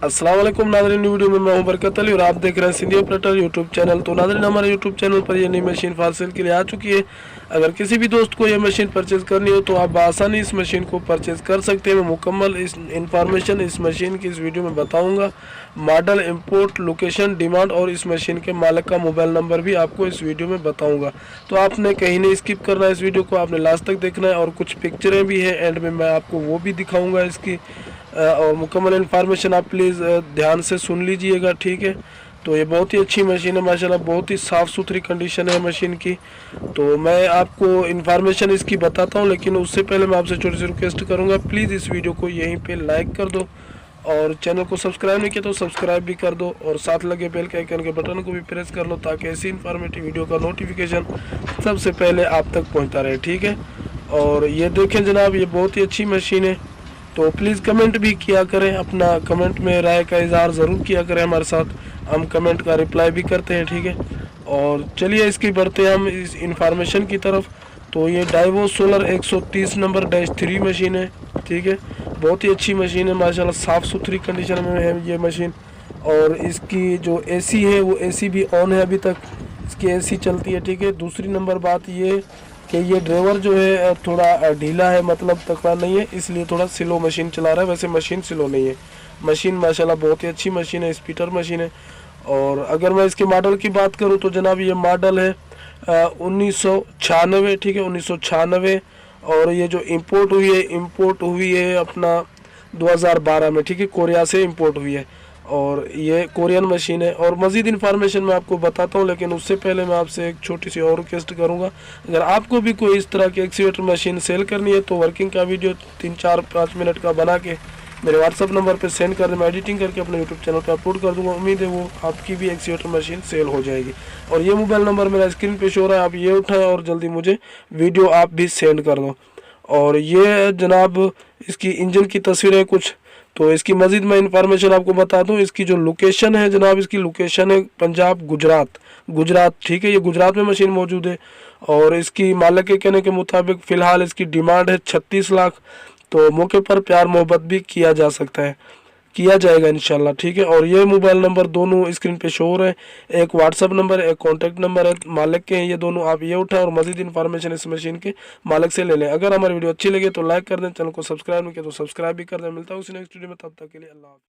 अस्सलाम वालेकुम नाज़रीन, वीडियो में मैं हूं बरकत अली और आप देख रहे हैं सिंधी ऑपरेटर यूट्यूब चैनल। तो नाज़रीन, हमारे यूट्यूब चैनल पर ये नई मशीन फॉर सेल के लिए आ चुकी है। अगर किसी भी दोस्त को ये मशीन परचेज़ करनी हो तो आप आसानी इस मशीन को परचेज़ कर सकते हैं। मैं मुकम्मल इस इंफॉर्मेशन इस मशीन की इस वीडियो में बताऊँगा। मॉडल, इंपोर्ट, लोकेशन, डिमांड और इस मशीन के मालिक का मोबाइल नंबर भी आपको इस वीडियो में बताऊँगा। तो आपने कहीं नहीं स्किप करना है, इस वीडियो को आपने लास्ट तक देखना है। और कुछ पिक्चरें भी हैं, एंड में मैं आपको वो भी दिखाऊँगा इसकी। और मुकम्मल इन्फॉर्मेशन आप प्लीज़ ध्यान से सुन लीजिएगा, ठीक है। तो ये बहुत ही अच्छी मशीन है माशाल्लाह, बहुत ही साफ़ सुथरी कंडीशन है मशीन की। तो मैं आपको इन्फॉर्मेशन इसकी बताता हूँ, लेकिन उससे पहले मैं आपसे छोटी सी रिक्वेस्ट करूँगा, प्लीज़ इस वीडियो को यहीं पे लाइक कर दो और चैनल को सब्सक्राइब नहीं किया तो सब्सक्राइब भी कर दो और साथ लगे बेल के आइकन के बटन को भी प्रेस कर लो, ताकि ऐसी इन्फॉर्मेटिव वीडियो का नोटिफिकेशन सबसे पहले आप तक पहुँचता रहे, ठीक है। और ये देखें जनाब, ये बहुत ही अच्छी मशीन है। तो प्लीज़ कमेंट भी किया करें, अपना कमेंट में राय का इजहार ज़रूर किया करें हमारे साथ, हम कमेंट का रिप्लाई भी करते हैं, ठीक है। और चलिए इसकी बढ़ते हैं हम इस इंफॉर्मेशन की तरफ। तो ये डाइवो सोलर 130 नंबर -3 मशीन है, ठीक है। बहुत ही अच्छी मशीन है माशाल्लाह, साफ़ सुथरी कंडीशन में है ये मशीन। और इसकी जो एसी है वो एसी भी ऑन है, अभी तक इसकी एसी चलती है, ठीक है। दूसरी नंबर बात ये कि ये ड्राइवर जो है थोड़ा ढीला है, मतलब तकड़ा नहीं है, इसलिए थोड़ा स्लो मशीन चला रहा है। वैसे मशीन स्लो नहीं है, मशीन माशाल्लाह बहुत ही अच्छी मशीन है, स्पीटर मशीन है। और अगर मैं इसके मॉडल की बात करूं तो जनाब ये मॉडल है 1996, ठीक है, 1996। और ये जो इम्पोर्ट हुई है अपना 2012 में, ठीक है, कोरिया से इम्पोर्ट हुई है। और ये कोरियन मशीन है। और मज़ीद इन्फॉर्मेशन मैं आपको बताता हूँ, लेकिन उससे पहले मैं आपसे एक छोटी सी और रिक्वेस्ट करूँगा, अगर आपको भी कोई इस तरह की एक्सीवेटर मशीन सेल करनी है तो वर्किंग का वीडियो 3-4-5 मिनट का बना के मेरे व्हाट्सअप नंबर पे सेंड कर दें, मैं एडिटिंग करके अपने यूट्यूब चैनल पे अपलोड कर दूँगा। उम्मीद है वो आपकी भी एक्सीवेटर मशीन सेल हो जाएगी। और ये मोबाइल नंबर मेरा स्क्रीन पे शो हो रहा है, आप ये उठाएँ और जल्दी मुझे वीडियो आप भी सेंड कर दो। और ये जनाब इसकी इंजन की तस्वीर है कुछ। तो इसकी मज़ीद मैं इंफॉर्मेशन आपको बता दूं, इसकी जो लोकेशन है जनाब, इसकी लोकेशन है पंजाब, गुजरात, ठीक है। ये गुजरात में मशीन मौजूद है। और इसकी मालिक के कहने के मुताबिक फ़िलहाल इसकी डिमांड है 36 लाख। तो मौके पर प्यार मोहब्बत भी किया जा सकता है, किया जाएगा इंशाल्लाह, ठीक है। और ये मोबाइल नंबर दोनों स्क्रीन पे शो हो रहे हैं, एक व्हाट्सअप नंबर है, एक कॉन्टैक्ट नंबर है, मालिक के हैं ये दोनों। आप ये उठाएं और मज़ीद इन्फॉर्मेशन इस मशीन के मालिक से ले लें। अगर हमारी वीडियो अच्छी लगे तो लाइक कर दें, चैनल को सब्सक्राइब नहीं किया तो सब्सक्राइब भी कर दें। मिलता है उसी नेक्स्ट वीडियो में, तब तक के लिए अल्लाह हाफ़िज़।